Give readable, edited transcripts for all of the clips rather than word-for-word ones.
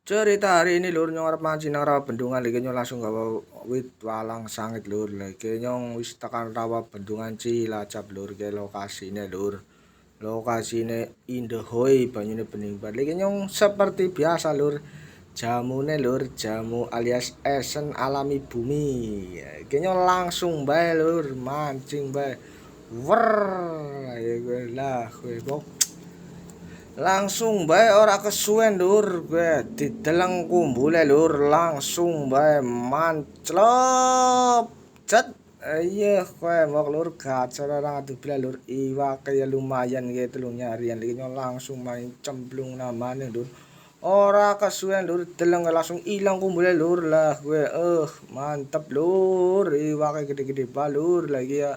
Cerita hari ini lur nyong arep mancing nang rawa bendungan lagi nyong langsung gawa wit walang sangit lur. Lagi nyong wis tekan rawa bendungan Cilacap lur ke lokasine lur. Lokasine Indahoy banyune bening banget. Lagi nyong seperti biasa lur. Jamune lur, jamu alias esen alami bumi. Lagi nyong langsung bae lur mancing bae. Wer, ya gue lah, gue bok. Langsung bae ora kesuwen lur, gue dideleng kumbule lur, langsung bae manclop. Cet. Iya, kowe mok lur gacor ora ngadu bila lur. Iwake ya lumayan gitu lho nyarian iki langsung main cemplung namanya lur. Ora kesuwen lur, deleng langsung ilang kumbule lur lah gue. Mantep lur, iwake gede-gede balur lagi ya.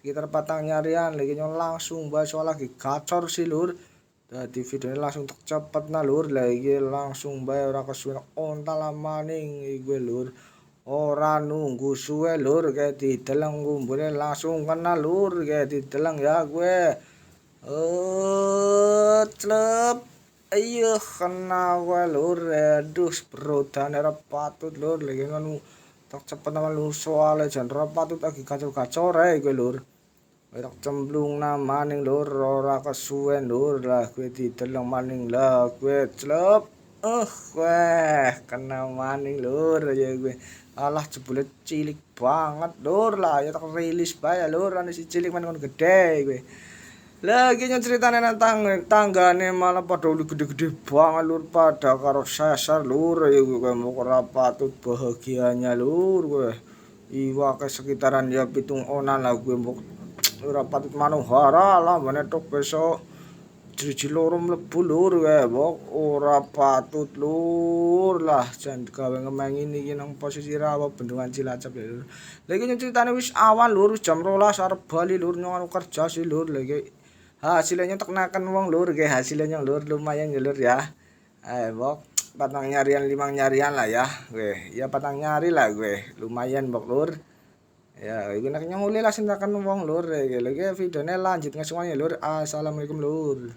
Sekitar patang nyarian lagi langsung bae soal lagi gacor sih lur. Dadi videonya langsung cepet nah lur, lagi langsung bae ora kesuwen ontal maning gue lur. Ora nunggu suwe lur, kayak dideleng kumbune langsung kena lur, kayak dideleng ya gue. Celep. Iya kena gue lur. Aduh, berodan ora patut lur, lagi ngono tak cepet nama lur soalnya jan ora patut lagi gacor-gacor gue lur. Tak cemplung nang maning lur, ora kesuwen lur lah gue dideleng maning lah gue celep. Weh kena maning lur ya gue. Alah jebule cilik banget lur lah ya tak rilis bae lur ane si cilik man kon gede gue. Lagi yang ceritanya nang tanggane malah pada gede-gede banget lur pada karo sesar lur ya gue mau ora patut bahagianya lur gue. Iwake sekitaran ya pitung onan lah gue mau ora patut manuhara lah mana tok besok driji loro mlebu lur bok ora patut lur lah jan gawe ngemengi iki nang posisi rawa bendungan Cilacap lur. Lagi ceritane wis awan lur jam 12 arep bali lur nyong kerja sih lur lagi hasilnya tekenaken wong lur ge hasilnya lur lumayan ya lur ya. Bok patang nyarian limang nyarian lah ya gue ya patang nyari lah gue lumayan bok lur. Ya, iku nek nyong mulai langsung tekan wong lur, lagi videonya lanjut semuanya lur. Assalamualaikum lur.